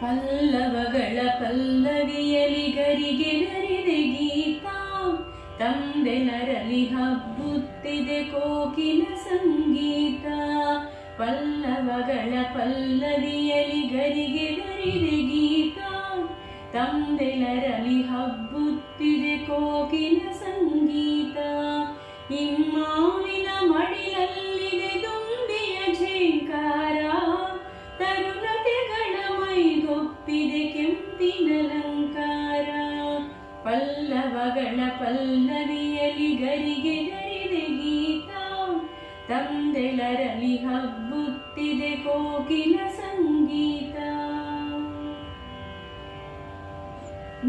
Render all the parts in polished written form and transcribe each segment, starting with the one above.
ಪಲ್ಲವಗಳ ಪಲ್ಲವಿಯಲಿ ಗರಿಗೆ ಗರಿದೆ ಗೀತ, ತಂದೆನರಲಿ ಹಬ್ಬುತ್ತಿದೆ ಕೋಕಿಲ ಸಂಗೀತ. ಪಲ್ಲವಗಳ ಪಲ್ಲವಿಯಲಿ ಗರಿಗೆ ಗರಿದೆ ಗೀತ, ತಂದೆನರಲಿ ಹಬ್ಬುತ್ತಿದೆ ಕೋಕಿಲ ಸಂಗೀತ. ಇಮ್ಮಾವಿನ ಮಡಿಲಲ್ಲಿದೆ ದುಂಬಿಯ ಝೇಂಕಾರ, ತರುಣತೆಗಳ ಮೈಗೊಪ್ಪಿದೆ ಕೆಂಪಿನಲಂಕಾರ. ಪಲ್ಲವಗಳ ಪಲ್ಲವಿಯಲಿ ಗರಿಗೆ ಗರಿದೆ ಗೀತ, ತಂದೆಳರಲಿ ಹಬ್ಬುತ್ತಿದೆ ಕೋಕಿಲ ಸಂಗೀತ.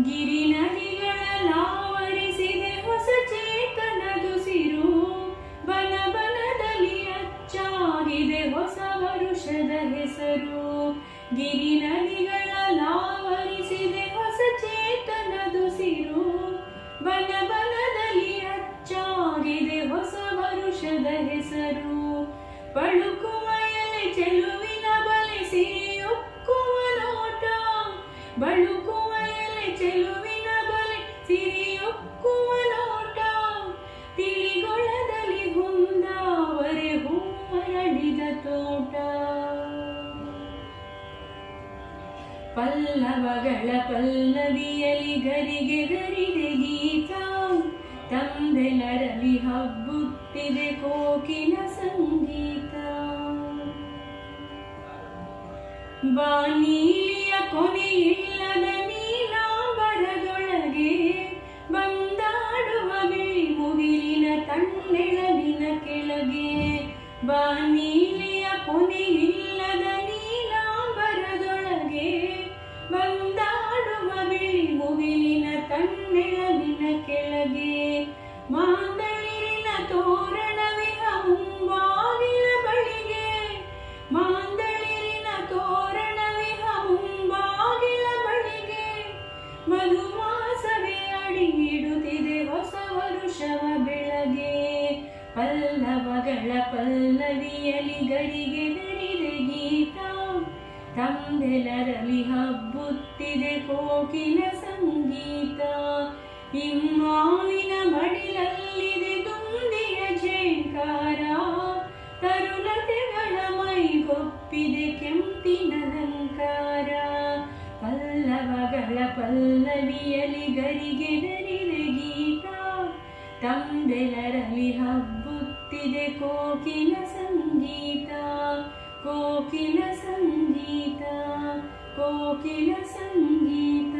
ಗಿರಿ ನದಿಗಳಲಾವರಿಸಿದೆ ಹೊಸ ಚೇತನದುಸಿರು, ಬನ ಬನದಲ್ಲಿ ಅಚ್ಚಾಗಿದೆ ಹೊಸ ವರುಷದ ಹೆಸರು. ಗಿರಿ ನದಿಗಳಲಾವರಿಸಿದೆ ಹೊಸ ಚೇತನದುಸಿರು, ಬನ ಬನದಲ್ಲಿ ಅಚ್ಚಾಗಿದೆ ಹೊಸ ವರುಷದ ಹೆಸರು. ಪಳುಕುವ ಎಲೆ ಚೆಲುವಿನ ಬಲೆ ಸಿರಿಯುಕ್ಕುವ ನೋಟ, ಬಳುಕುವ ಎಲೆ ಚೆಲುವಿನ ಬಲೆ ಸಿರಿಯುಕ್ಕುವ ನೋಟ. ತಿಳಿಗೊಳದಲ್ಲಿ ಹುಂದಾವರೆ ಹೂವರಳಿದ ತೋಟ. ಪಲ್ಲವಗಳ ಪಲ್ಲವಿಯಲಿ ಗರಿಗೆ ಗರಿದೆ ಗೀತ, ತಂದೆನರಲಿ ಹಬ್ಬುತ್ತಿದೆ ಕೋಕಿಲ ಸಂಗೀತ. ಬಾನೀಲಿಯ ಕೊನೆಯಿಲ್ಲದ ನೀಲಾಂಬರದೊಳಗೆ ಬಂದಾಡುವ ಬಿಳಿ ಮುಗಿಲಿನ ತಣ್ಣೆಳಲಿನ ಕೆಳಗೆ. ಬಾನೀಲಿಯ ಕೊನೆಯಿಲ್ಲದ ನೀಲಾಂಬರದೊಳಗೆ ಬಂದಾಡುವ ಬಿಳಿ ಮುಗಿಲಿನ ತಣ್ಣೆಳಲಿನ ಕೆಳಗೆ. ಮಾಂದಳಿರಿನ ತೋರಣವಿಹ ಮುಂಬಾಗಿಲ ಬಳಿಗೆ, ಮಾಂದಳಿರಿನ ತೋರಣವಿಹ ಮುಂಬಾಗಿಲ ಬಳಿಗೆ. ಮಧುಮಾಸವೇ ಅಡಿಗಿಡುತ್ತಿದೆ ಹೊಸ ವರುಷವ ಬೆಳಗ್ಗೆ. ಪಲ್ಲವಗಳ ಪಲ್ಲವಿಯಲಿ ಗರಿಗೆ ಗರಿದೆ ಗೀತ, ತಂದೆನರಲಿ ಹಬ್ಬುತ್ತಿದೆ ಕೋಕಿಲ ಸಂಗೀತ. ಇಮ್ಮಾವಿನ ಮಡಿಲಲ್ಲಿದೆ ದುಂಬಿಯ ಝೇಂಕಾರ, ತರುಣತೆಗಳ ಮೈಗೊಪ್ಪಿದೆ ಕೆಂಪಿನಲಂಕಾರ. ಪಲ್ಲವಗಳ ಪಲ್ಲವಿಯಲಿ ಗರಿಗೆ ಗರಿದೆ ಗೀತ, ತಂದೆನರಲಿ ಹಬ್ಬುತ್ತಿದೆ ಕೋಕಿಲ ಸಂಗೀತ. ಕೋಕಿಲ ಸಂಗೀತ, ಕೋಕಿಲ ಸಂಗೀತ.